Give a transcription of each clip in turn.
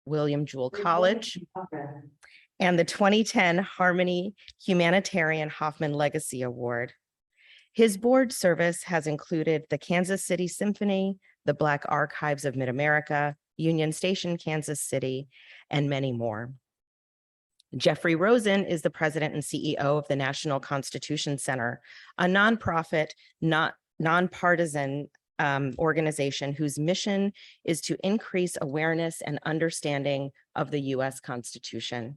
William Jewell College, and the 2010 Harmony Humanitarian Hoffman Legacy Award. His board service has included the Kansas City Symphony, the Black Archives of Mid-America, Union Station, Kansas City, and many more. Jeffrey Rosen is the president and CEO of the National Constitution Center, a nonprofit, nonpartisan organization whose mission is to increase awareness and understanding of the U.S. Constitution.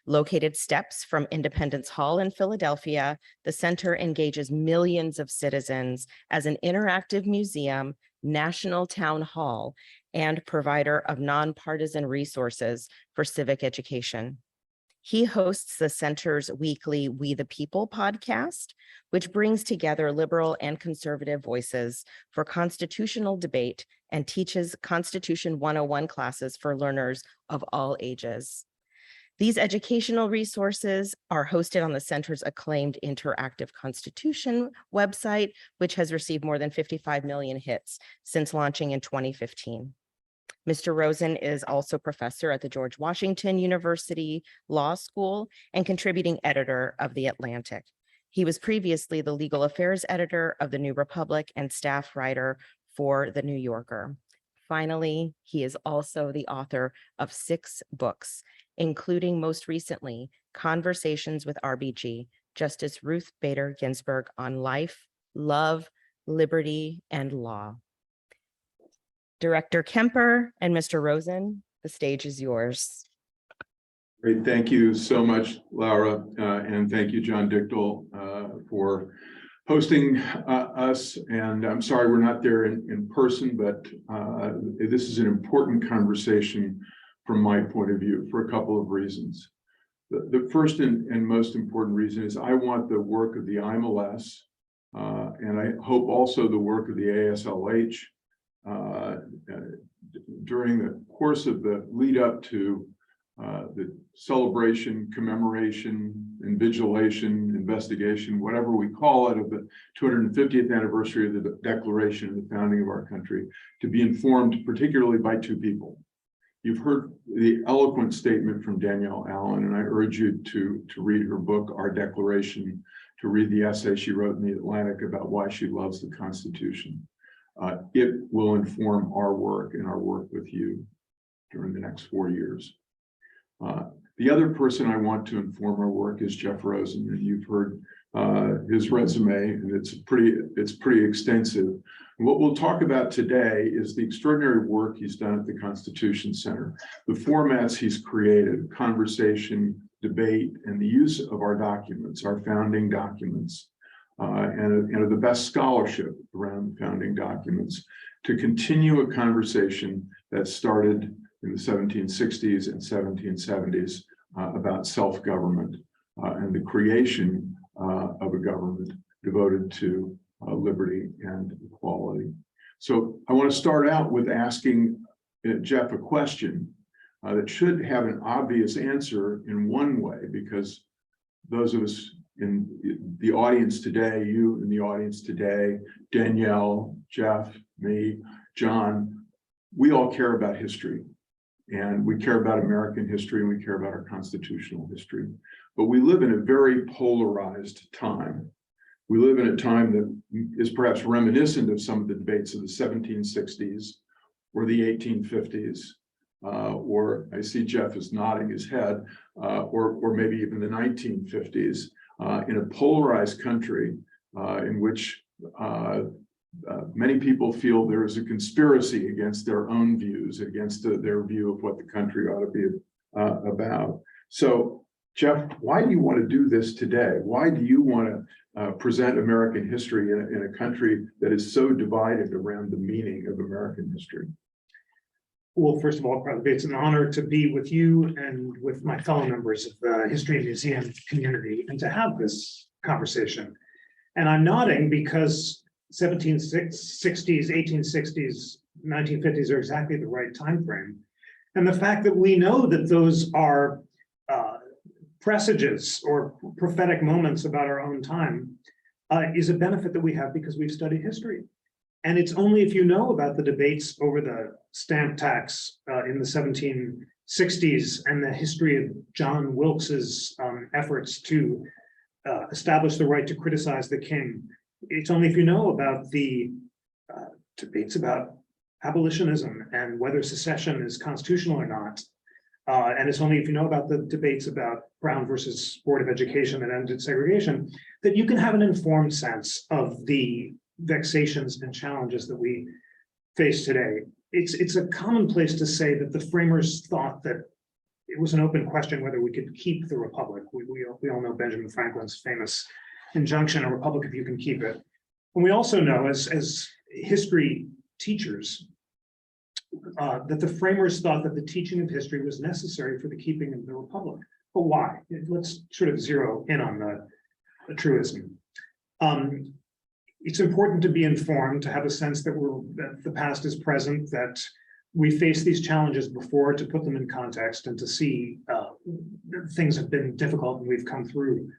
Located steps from Independence Hall in Philadelphia, the center engages millions of citizens as an interactive museum, national town hall, and provider of nonpartisan resources for civic education. He hosts the center's weekly We the People podcast, which brings together liberal and conservative voices for constitutional debate and teaches Constitution 101 classes for learners of all ages. These educational resources are hosted on the center's acclaimed Interactive Constitution website, which has received more than 55 million hits since launching in 2015. Mr. Rosen is also professor at the George Washington University Law School and contributing editor of The Atlantic. He was previously the legal affairs editor of The New Republic and staff writer for The New Yorker. Finally, he is also the author of 6 books, including most recently, Conversations with RBG, Justice Ruth Bader Ginsburg on Life, Love, Liberty, and Law. Director Kemper and Mr. Rosen, the stage is yours. Great, thank you so much, Laura, and thank you, John Dichtel, for hosting us. And I'm sorry we're not there in person, but this is an important conversation from my point of view for a couple of reasons. The first and most important reason is I want the work of the IMLS, and I hope also the work of the ASLH, during the course of the lead up to the celebration, commemoration, invigilation, investigation, whatever we call it, of the 250th anniversary of the Declaration of the founding of our country, to be informed particularly by 2 people. You've heard the eloquent statement from Danielle Allen, and I urge you to read her book, Our Declaration, to read the essay she wrote in The Atlantic about why she loves the Constitution. It will inform our work and our work with you during the next 4 years. The other person I want to inform our work is Jeff Rosen, and you've heard his resume, and it's pretty extensive. And what we'll talk about today is the extraordinary work he's done at the Constitution Center, the formats he's created, conversation, debate, and the use of our documents, our founding documents, and of the best scholarship around founding documents to continue a conversation that started in the 1760s and 1770s about self-government and the creation of a government devoted to liberty and equality. So I want to start out with asking Jeff a question that should have an obvious answer in one way, because those of us in the audience today, you in the audience today, Danielle, Jeff, me, John, we all care about history. And we care about American history, and we care about our constitutional history. But we live in a very polarized time. We live in a time that is perhaps reminiscent of some of the debates of the 1760s or the 1850s, or I see Jeff is nodding his head, or maybe even the 1950s, in a polarized country in which many people feel there is a conspiracy against their own views, against their view of what the country ought to be about. So, Jeff, why do you want to do this today? Why do you want to present American history in a country that is so divided around the meaning of American history? Well, first of all, it's an honor to be with you and with my fellow members of the History Museum community and to have this conversation. And I'm nodding because 1760s, 1860s, 1950s are exactly the right time frame. And the fact that we know that those are presages or prophetic moments about our own time is a benefit that we have because we've studied history. And it's only if you know about the debates over the stamp tax in the 1760s and the history of John Wilkes's efforts to establish the right to criticize the king. It's only if you know about the debates about abolitionism and whether secession is constitutional or not. And it's only if you know about the debates about Brown versus Board of Education that ended segregation, that you can have an informed sense of the vexations and challenges that we face today. It's a commonplace to say that the framers thought that it was an open question whether we could keep the republic. We all know Benjamin Franklin's famous injunction, "A republic if you can keep it." And we also know as history teachers that the framers thought that the teaching of history was necessary for the keeping of the republic. But why? Let's sort of zero in on the truism. It's important to be informed, to have a sense that that the past is present, that we face these challenges before, to put them in context and to see that things have been difficult and we've come through.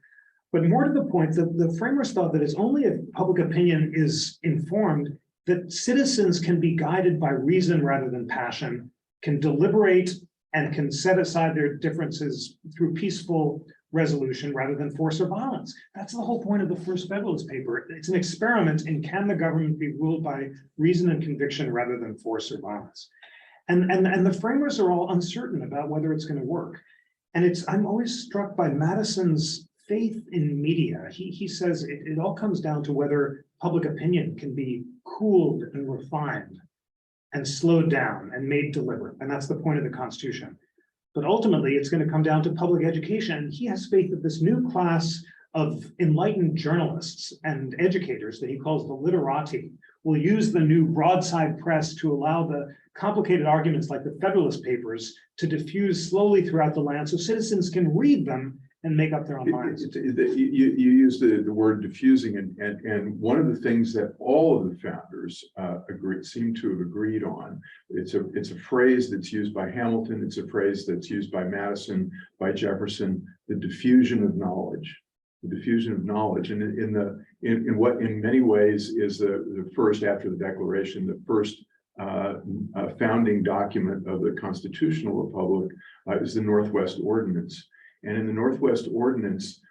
But more to the point, the framers thought that it's only if public opinion is informed that citizens can be guided by reason rather than passion, can deliberate and can set aside their differences through peaceful resolution rather than force or violence. That's the whole point of the first Federalist paper. It's an experiment in can the government be ruled by reason and conviction rather than force or violence. And the framers are all uncertain about whether it's going to work. And I'm always struck by Madison's faith in media. He says it all comes down to whether public opinion can be cooled and refined and slowed down and made deliberate. And that's the point of the Constitution. But ultimately, it's going to come down to public education. He has faith that this new class of enlightened journalists and educators that he calls the literati will use the new broadside press to allow the complicated arguments like the Federalist Papers to diffuse slowly throughout the land so citizens can read them and make up their own minds. You used the word diffusing, and one of the things that all of the founders seem to have agreed on. It's a phrase that's used by Hamilton. It's a phrase that's used by Madison, by Jefferson. The diffusion of knowledge. The diffusion of knowledge, and in what in many ways is the first, after the Declaration, the first founding document of the constitutional republic is the Northwest Ordinance. And in the Northwest Ordinance,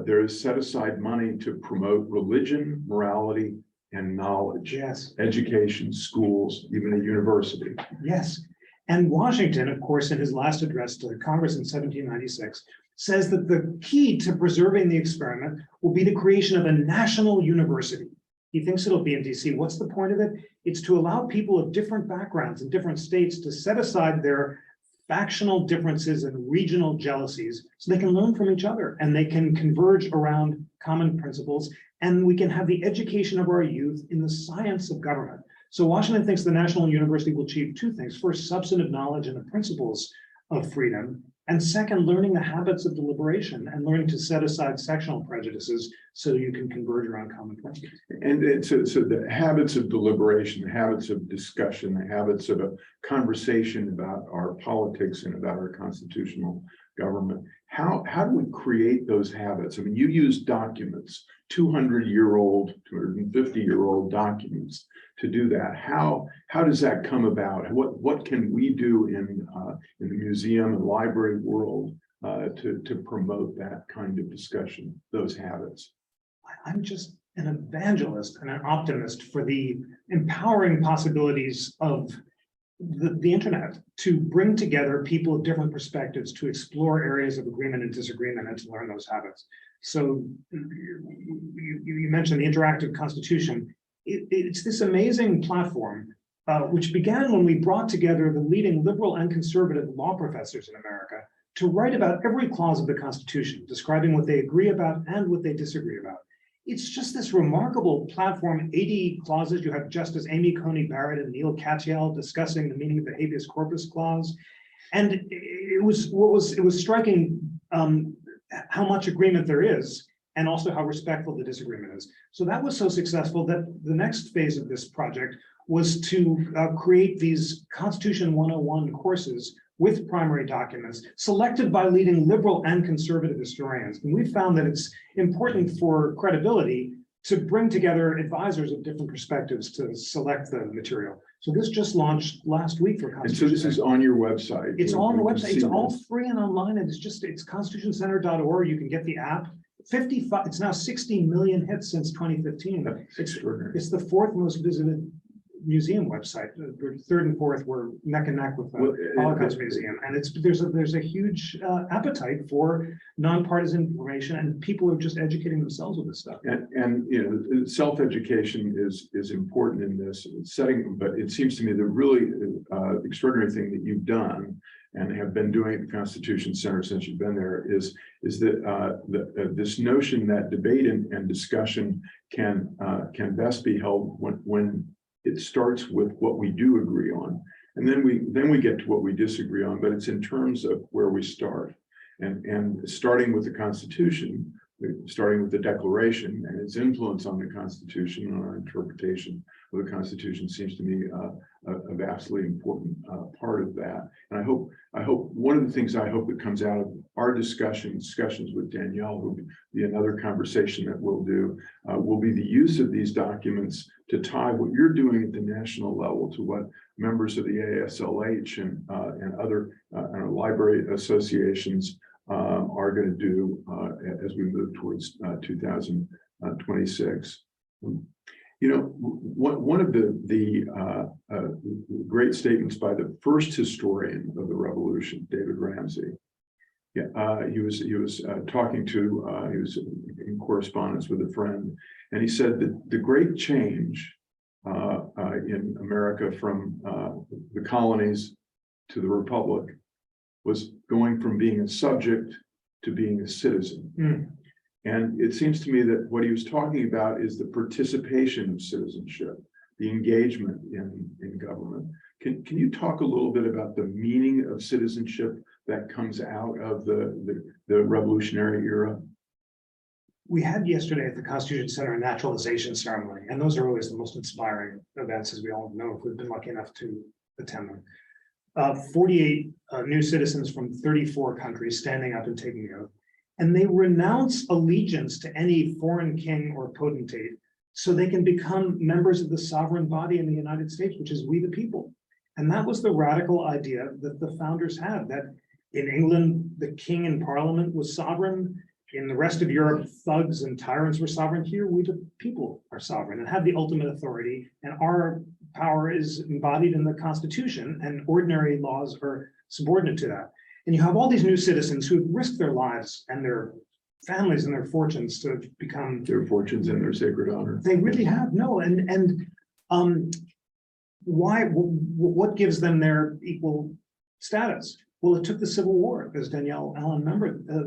there is set aside money to promote religion, morality, and knowledge. Yes. Education, schools, even a university. Yes. And Washington, of course, in his last address to Congress in 1796, says that the key to preserving the experiment will be the creation of a national university. He thinks it'll be in DC. What's the point of it? It's to allow people of different backgrounds in different states to set aside their factional differences and regional jealousies so they can learn from each other and they can converge around common principles, and we can have the education of our youth in the science of government. So Washington thinks the National University will achieve two things. First, substantive knowledge and the principles of freedom. And second, learning the habits of deliberation and learning to set aside sectional prejudices so you can converge around common principles. And so the habits of deliberation, the habits of discussion, the habits of a conversation about our politics and about our constitutional government. How do we create those habits? I mean, you use documents, 200-year-old, 250-year-old documents to do that. How does that come about? What can we do in the museum and library world to promote that kind of discussion, those habits? I'm just an evangelist and an optimist for the empowering possibilities of the internet to bring together people of different perspectives to explore areas of agreement and disagreement and to learn those habits. So you mentioned the interactive constitution. It's this amazing platform which began when we brought together the leading liberal and conservative law professors in America to write about every clause of the Constitution, describing what they agree about and what they disagree about. It's just this remarkable platform, 80 clauses. You have Justice Amy Coney Barrett and Neil Katyal discussing the meaning of the habeas corpus clause. And it was striking how much agreement there is and also how respectful the disagreement is. So that was so successful that the next phase of this project was to create these Constitution 101 courses with primary documents selected by leading liberal and conservative historians. And we found that it's important for credibility to bring together advisors of different perspectives to select the material. So this just launched last week for And so Constitution this is Center. on your website. It's We- on the we can website. see It's all this. free and online. And it's constitutioncenter.org. You can get the app. 55, it's now 60 million hits since 2015. That's extraordinary. It's the fourth most visited museum website. The third and fourth were neck and neck with Well, the Holocaust Museum. And there's a huge appetite for nonpartisan information, and people are just educating themselves with this stuff. And you know, self-education is important in this setting, but it seems to me the really extraordinary thing that you've done and have been doing at the Constitution Center since you've been there is that this notion that debate and discussion can best be held when it starts with what we do agree on, and then we get to what we disagree on, but it's in terms of where we start, and starting with the Constitution, starting with the Declaration and its influence on the Constitution and our interpretation of the Constitution seems to me a vastly important part of that. And I hope one of the things I hope that comes out of our discussions with Danielle, who will be another conversation that we'll do, will be the use of these documents to tie what you're doing at the national level to what members of the ASLH and other library associations are going to do as we move towards 2026. You know, one of the great statements by the first historian of the revolution, David Ramsey. Yeah, he was talking to he was in correspondence with a friend, and he said that the great change in America from the colonies to the republic was going from being a subject to being a citizen. Mm. And it seems to me that what he was talking about is the participation of citizenship, the engagement in government. Can you talk a little bit about the meaning of citizenship that comes out of the revolutionary era? We had yesterday at the Constitution Center a naturalization ceremony, and those are always the most inspiring events, as we all know, if we've been lucky enough to attend them. 48 new citizens from 34 countries standing up and taking the oath, and they renounce allegiance to any foreign king or potentate so they can become members of the sovereign body in the United States, which is we the people. And that was the radical idea that the founders had, that in England, the king and parliament was sovereign. In the rest of Europe, thugs and tyrants were sovereign. Here, we the people are sovereign and have the ultimate authority, and our power is embodied in the Constitution, and ordinary laws are subordinate to that. And you have all these new citizens who have risked their lives and their families and their fortunes to become Their fortunes and their sacred honor. They really have no, why? What gives them their equal status? Well, it took the Civil War, as Danielle Allen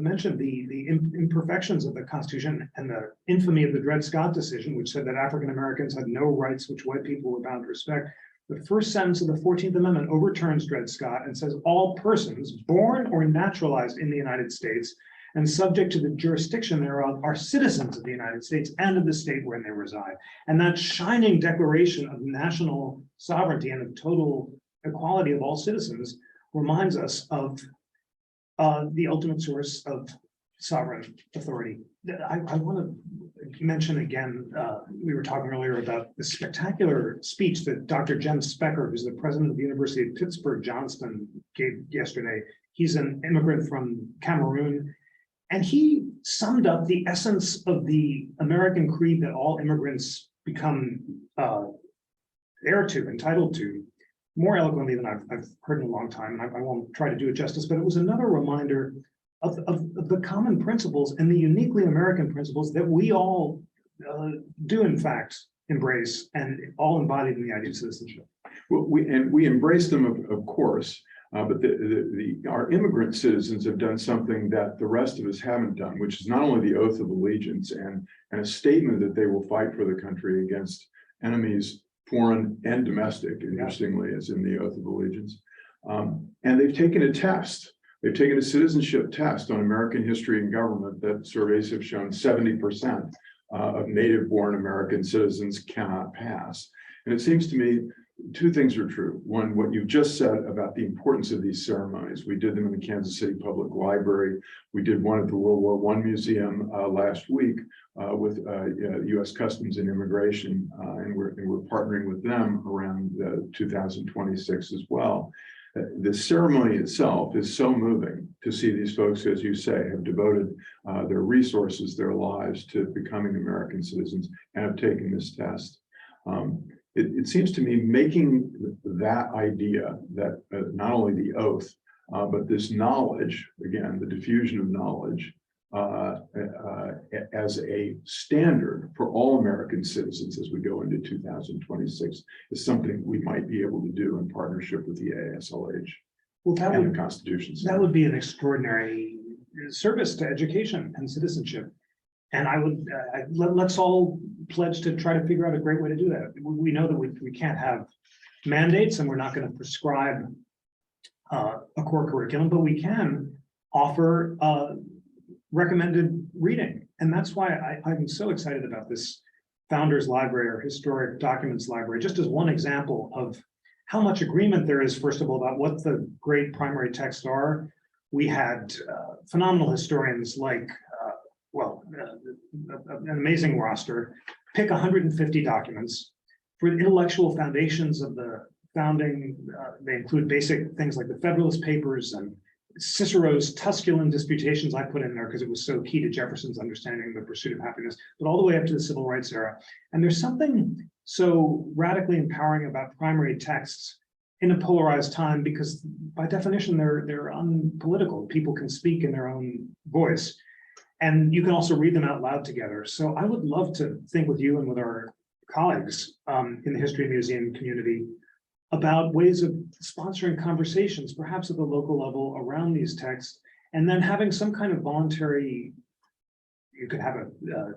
mentioned, the imperfections of the Constitution and the infamy of the Dred Scott decision, which said that African Americans had no rights which white people were bound to respect. The first sentence of the 14th Amendment overturns Dred Scott and says all persons born or naturalized in the United States and subject to the jurisdiction thereof are citizens of the United States and of the state wherein they reside. And that shining declaration of national sovereignty and of total equality of all citizens reminds us of the ultimate source of sovereign authority. I want to mention again, we were talking earlier about the spectacular speech that Dr. Jem Specker, who's the president of the University of Pittsburgh-Johnston, gave yesterday. He's an immigrant from Cameroon, and he summed up the essence of the American creed that all immigrants become heir to, entitled to, more eloquently than I've heard in a long time, and I won't try to do it justice, but it was another reminder of the common principles and the uniquely American principles that we all do in fact embrace, and all embodied in the idea of citizenship. Well, we embrace them, of course, but our immigrant citizens have done something that the rest of us haven't done, which is not only the oath of allegiance and a statement that they will fight for the country against enemies, foreign and domestic, interestingly, as in the oath of allegiance. And they've taken a test. They've taken a citizenship test on American history and government that surveys have shown 70% of native-born American citizens cannot pass. And it seems to me two things are true. One, what you've just said about the importance of these ceremonies. We did them in the Kansas City Public Library. We did one at the World War I Museum last week with U.S. Customs and Immigration, and we're partnering with them around 2026 as well. The ceremony itself is so moving to see these folks, as you say, have devoted their resources, their lives to becoming American citizens and have taken this test. It seems to me making that idea that not only the oath, but this knowledge, again, the diffusion of knowledge as a standard for all American citizens as we go into 2026 is something we might be able to do in partnership with the ASLH Well, that and would, the Constitution that Center. would be an extraordinary service to education and citizenship. And I would, let's all pledge to try to figure out a great way to do that. We know that we can't have mandates and we're not going to prescribe a core curriculum, but we can offer recommended reading. And that's why I'm so excited about this Founders Library or Historic Documents Library, just as one example of how much agreement there is, first of all, about what the great primary texts are. We had phenomenal historians like, an amazing roster, pick 150 documents. For the intellectual foundations of the founding, they include basic things like the Federalist Papers and Cicero's Tusculan disputations I put in there because it was so key to Jefferson's understanding of the pursuit of happiness, but all the way up to the civil rights era. And there's something so radically empowering about primary texts in a polarized time, because by definition, they're unpolitical. People can speak in their own voice. And you can also read them out loud together. So I would love to think with you and with our colleagues in the history museum community about ways of sponsoring conversations, perhaps at the local level around these texts, and then having some kind of voluntary, you could have an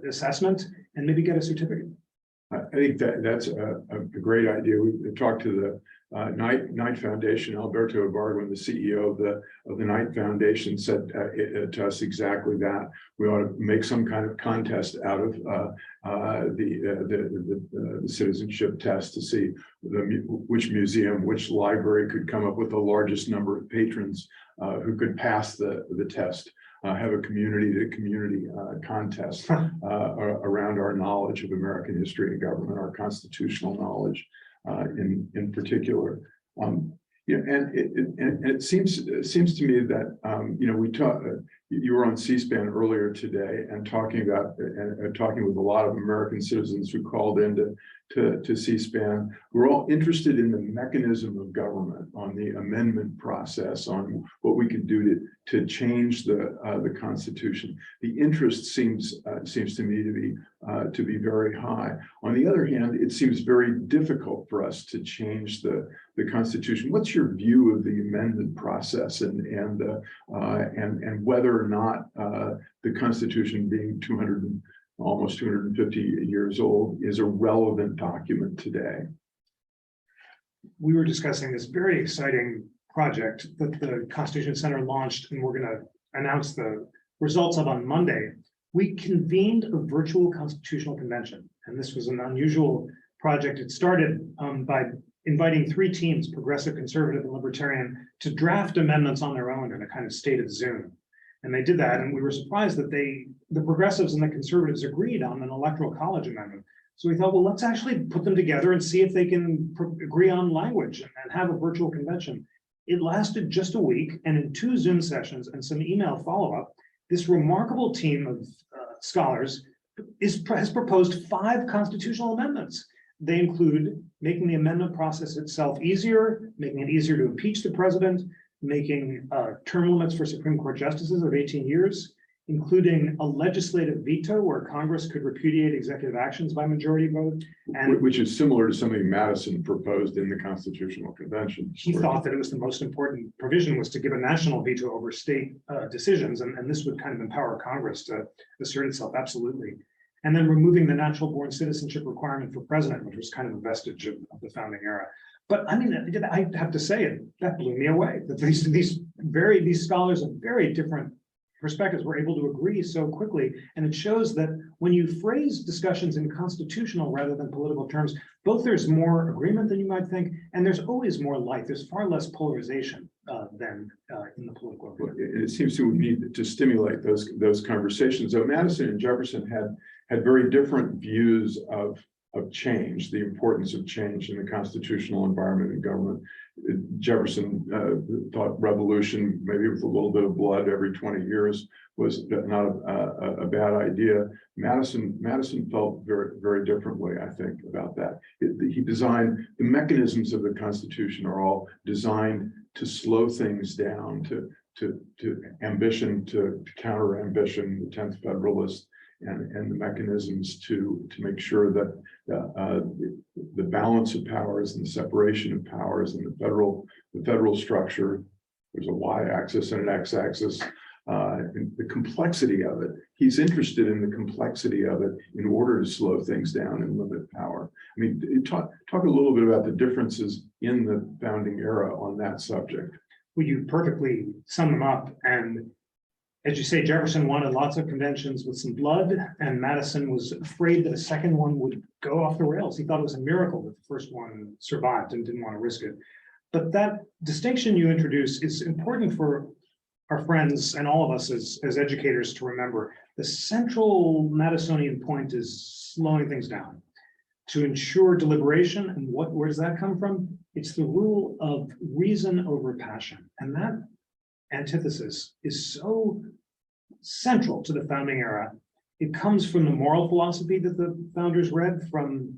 assessment and maybe get a certificate. I think that's a great idea. We talked to the Knight Foundation. Alberto Ibargüen, the CEO of the Knight Foundation, said to us exactly that. We ought to make some kind of contest out of the citizenship test to see which museum, which library could come up with the largest number of patrons who could pass the test. Have a community-to-community contest around our knowledge of American history and government, our constitutional knowledge in particular. Yeah, and it seems to me that we talk. You were on C-SPAN earlier today and talking about talking with a lot of American citizens who called in to C-SPAN. We're all interested in the mechanism of government, on the amendment process, on what we could do to change the Constitution. The interest seems to me to be very high. On the other hand, it seems very difficult for us to change the Constitution. What's your view of the amendment process and whether or not the Constitution, being almost 250 years old, is a relevant document today? We were discussing this very exciting project that the Constitution Center launched, and we're going to announce the results of on Monday. We convened a virtual constitutional convention, and this was an unusual project. It started by inviting 3 teams, progressive, conservative, and libertarian, to draft amendments on their own in a kind of state of Zoom. And they did that, and we were surprised that the progressives and the conservatives agreed on an electoral college amendment. So we thought, well, let's actually put them together and see if they can agree on language and have a virtual convention. It lasted just a week, and in 2 Zoom sessions and some email follow-up, this remarkable team of scholars has proposed 5 constitutional amendments. They include making the amendment process itself easier, making it easier to impeach the president, making term limits for Supreme Court justices of 18 years, including a legislative veto where Congress could repudiate executive actions by majority vote. And which is similar to something Madison proposed in the Constitutional Convention. he thought that it was the most important provision was to give a national veto over state decisions. And this would kind of empower Congress to assert itself, absolutely. And then removing the natural born citizenship requirement for president, which was kind of a vestige of the founding era. But I mean, I have to say it, that blew me away. That these scholars of very different perspectives. We're able to agree so quickly. And it shows that when you phrase discussions in constitutional rather than political terms, both there's more agreement than you might think, and there's always more light. There's far less polarization than in the political arena. It seems to me to stimulate those conversations. So Madison and Jefferson had very different views of change, the importance of change in the constitutional environment and government. Jefferson thought revolution, maybe with a little bit of blood every 20 years, was not a bad idea. Madison felt very, very differently, I think, about that. He designed the mechanisms of the Constitution are all designed to slow things down, to ambition, to counter ambition, the 10th Federalist, and the mechanisms to make sure that the balance of powers and the separation of powers and the federal structure, there's a y-axis and an x-axis, and the complexity of it. He's interested in the complexity of it in order to slow things down and limit power. I mean, talk a little bit about the differences in the founding era on that subject. Well, you perfectly sum them up. And as you say, Jefferson wanted lots of conventions with some blood, and Madison was afraid that a second one would go off the rails. He thought it was a miracle that the first one survived and didn't want to risk it. But that distinction you introduce is important for our friends and all of us as educators to remember. The central Madisonian point is slowing things down to ensure deliberation. And where does that come from? It's the rule of reason over passion. And that antithesis is so central to the founding era. It comes from the moral philosophy that the founders read from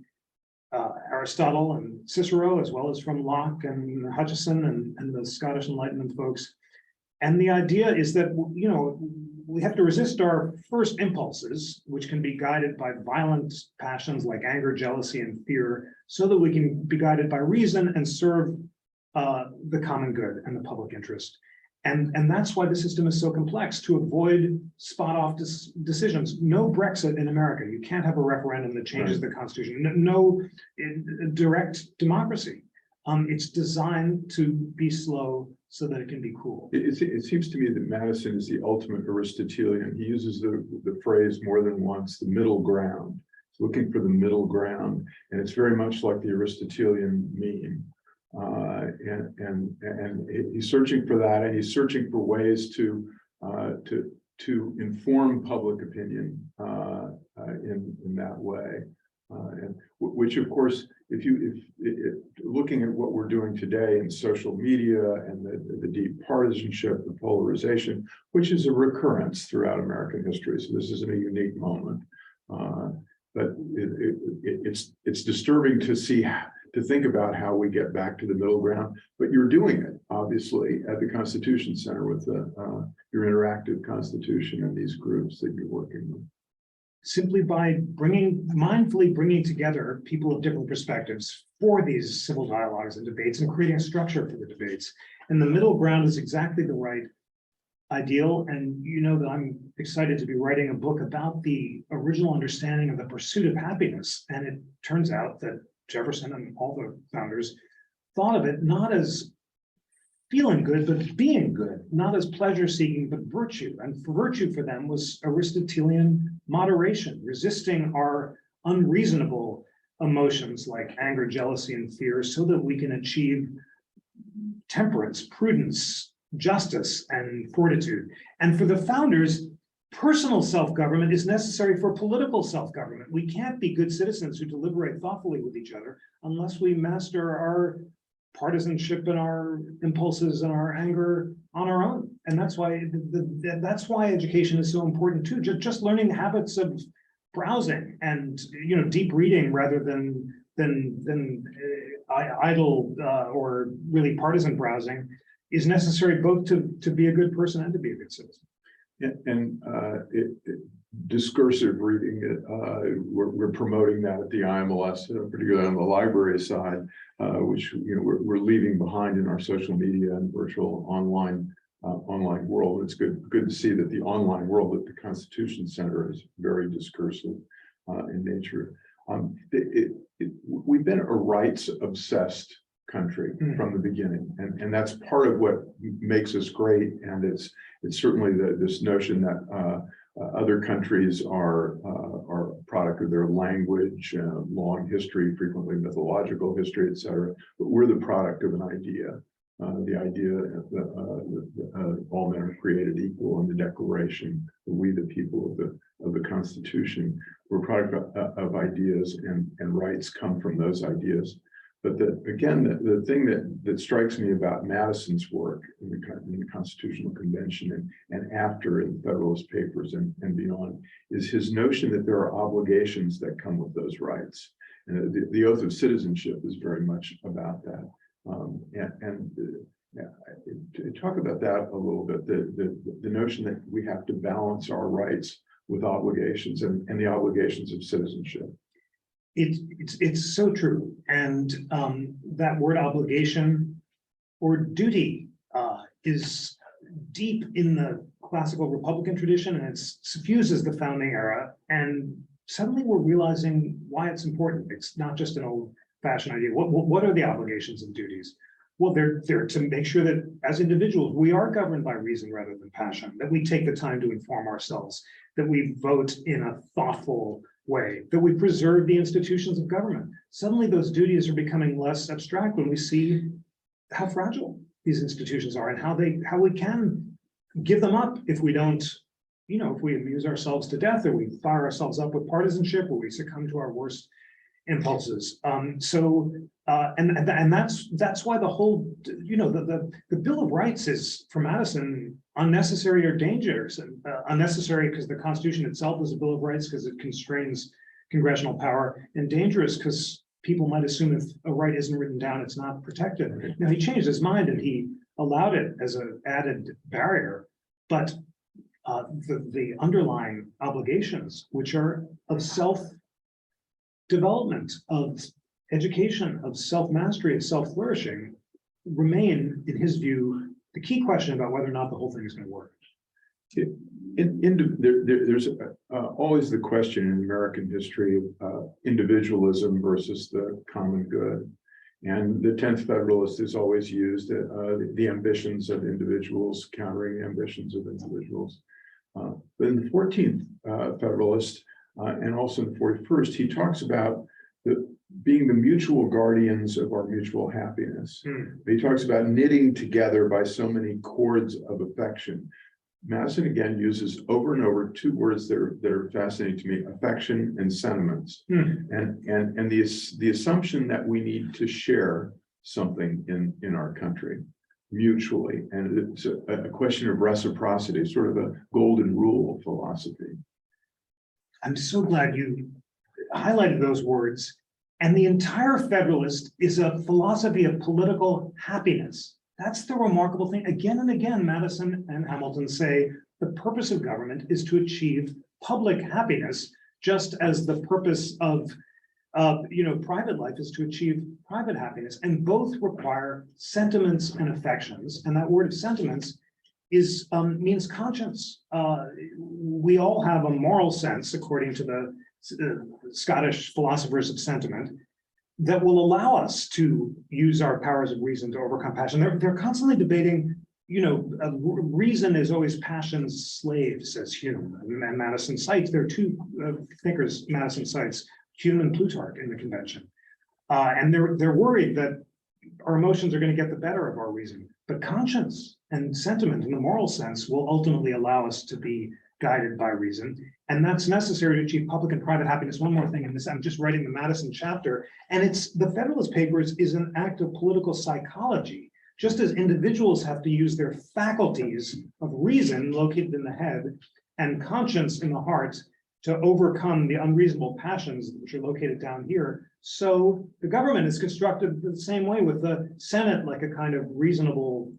Aristotle and Cicero, as well as from Locke and Hutcheson and the Scottish Enlightenment folks. And the idea is that, you know, we have to resist our first impulses, which can be guided by violent passions like anger, jealousy, and fear, so that we can be guided by reason and serve the common good and the public interest. And that's why the system is so complex, to avoid spot-off decisions. No Brexit in America. You can't have a referendum that changes the Constitution. No direct democracy. It's designed to be slow so that it can be cool. It seems to me that Madison is the ultimate Aristotelian. He uses the phrase more than once, the middle ground. He's looking for the middle ground. And it's very much like the Aristotelian meme. And he's searching for that, and he's searching for ways to inform public opinion in that way, and which, of course, if looking at what we're doing today in social media and the deep partisanship, the polarization, which is a recurrence throughout American history, so this isn't a unique moment, but it's disturbing to see. To think about how we get back to the middle ground, but you're doing it obviously at the Constitution Center with your interactive Constitution and these groups that you're working with. Simply by mindfully bringing together people of different perspectives for these civil dialogues and debates, and creating a structure for the debates. And the middle ground is exactly the right ideal. And you know that I'm excited to be writing a book about the original understanding of the pursuit of happiness. And it turns out that Jefferson and all the founders thought of it not as feeling good, but being good, not as pleasure seeking, but virtue. And virtue for them was Aristotelian moderation, resisting our unreasonable emotions like anger, jealousy, and fear, so that we can achieve temperance, prudence, justice, and fortitude. And for the founders, personal self-government is necessary for political self-government. We can't be good citizens who deliberate thoughtfully with each other unless we master our partisanship and our impulses and our anger on our own. And that's why education is so important too. Just learning habits of browsing and deep reading rather than idle or really partisan browsing is necessary both to be a good person and to be a good citizen. Yeah, and discursive reading, we're promoting that at the IMLS, particularly on the library side, which we're leaving behind in our social media and virtual online world. It's good to see that the online world at the Constitution Center is very discursive in nature. We've been a rights obsessed country from the beginning, and that's part of what makes us great. And it's certainly this notion that other countries are a product of their language, long history, frequently mythological history, etc. But we're the product of an idea. The idea that all men are created equal in the Declaration, we the people of the Constitution, we're a product of ideas, and rights come from those ideas. But again, the thing that strikes me about Madison's work in the Constitutional Convention and after in Federalist Papers and beyond is his notion that there are obligations that come with those rights. And the oath of citizenship is very much about that. Talk about that a little bit, the notion that we have to balance our rights with obligations and the obligations of citizenship. It's so true. And that word obligation or duty is deep in the classical Republican tradition, and it suffuses the founding era. And suddenly we're realizing why it's important. It's not just an old-fashioned idea. What are the obligations and duties? Well, they're to make sure that as individuals, we are governed by reason rather than passion, that we take the time to inform ourselves, that we vote in a thoughtful way, that we preserve the institutions of government. Suddenly those duties are becoming less abstract when we see how fragile these institutions are and how we can give them up if we don't, if we amuse ourselves to death, or we fire ourselves up with partisanship, or we succumb to our worst impulses. And that's why the whole, the Bill of Rights is, for Madison, unnecessary or dangerous. And unnecessary because the Constitution itself is a Bill of Rights because it constrains congressional power, and dangerous because people might assume if a right isn't written down, it's not protected. Now, he changed his mind and he allowed it as an added barrier, but the underlying obligations, which are of self-development, of education, of self-mastery, of self-flourishing, remain, in his view, the key question about whether or not the whole thing is going to work. There's always the question in American history of individualism versus the common good. And the 10th Federalist is always used, the ambitions of individuals countering the ambitions of individuals. But in the 14th Federalist, and also in the 41st, he talks about being the mutual guardians of our mutual happiness. He talks about knitting together by so many cords of affection. Madison again uses over and over two words that are fascinating to me: affection and sentiments. And the assumption that we need to share something in our country mutually, and it's a question of reciprocity, sort of a golden rule philosophy. I'm so glad you highlighted those words. And the entire Federalist is a philosophy of political happiness. That's the remarkable thing. Again and again, Madison and Hamilton say the purpose of government is to achieve public happiness, just as the purpose of private life is to achieve private happiness. And both require sentiments and affections. And that word of sentiments is means conscience. We all have a moral sense, according to the Scottish philosophers of sentiment, that will allow us to use our powers of reason to overcome passion. They're constantly debating, reason is always passion's slave, says Hume. And Madison cites, there are two thinkers Madison cites, Hume and Plutarch, in the convention. And they're worried that our emotions are going to get the better of our reason. But conscience and sentiment in the moral sense will ultimately allow us to be guided by reason. And that's necessary to achieve public and private happiness. One more thing in this, I'm just writing the Madison chapter, and it's the Federalist Papers is an act of political psychology. Just as individuals have to use their faculties of reason located in the head and conscience in the heart to overcome the unreasonable passions which are located down here, so the government is constructed the same way, with the Senate like a kind of reasonable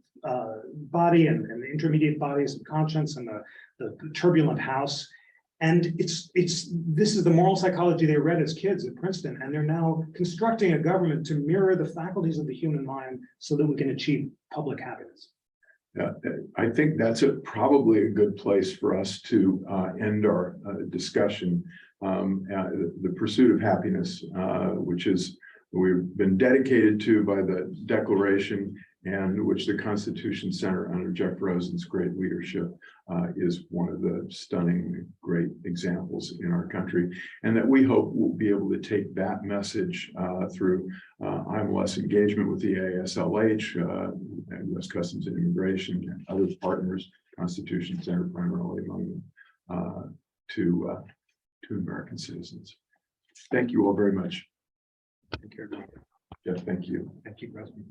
body, and the intermediate bodies of conscience, and the turbulent House. And this is the moral psychology they read as kids at Princeton, and they're now constructing a government to mirror the faculties of the human mind so that we can achieve public happiness. Yeah, I think that's probably a good place for us to end our discussion. The pursuit of happiness, which is we've been dedicated to by the Declaration, and which the Constitution Center under Jeff Rosen's great leadership is one of the stunning great examples in our country, and that we hope we'll be able to take that message through IMLS engagement with the ASLH, and U.S. Customs and Immigration, and other partners, Constitution Center primarily among them, to American citizens. Thank you all very much. Take care. Jeff, thank you. Thank you, Crosby.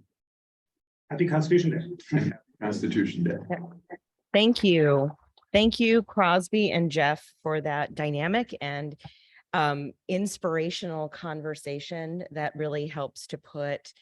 Happy Constitution Day. Constitution Day. Thank you. Thank you, Crosby and Jeff, for that dynamic and inspirational conversation that really helps to put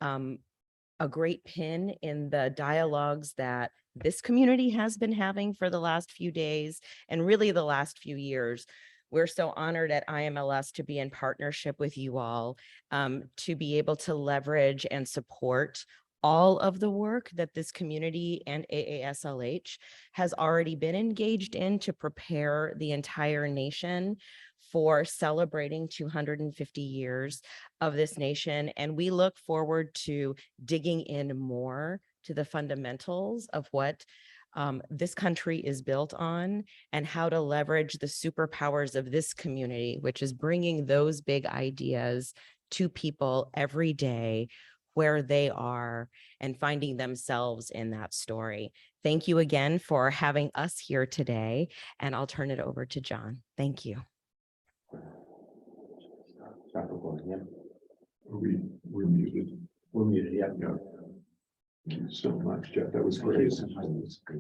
a great pin in the dialogues that this community has been having for the last few days and really the last few years. We're so honored at IMLS to be in partnership with you all, to be able to leverage and support all of the work that this community and AASLH has already been engaged in to prepare the entire nation for celebrating 250 years of this nation. And we look forward to digging in more to the fundamentals of what this country is built on and how to leverage the superpowers of this community, which is bringing those big ideas to people every day where they are and finding themselves in that story. Thank you again for having us here today, and I'll turn it over to John. Thank you. Stop recording, yeah. We're muted. We're muted, yeah. Thank you so much, Jeff. That was great.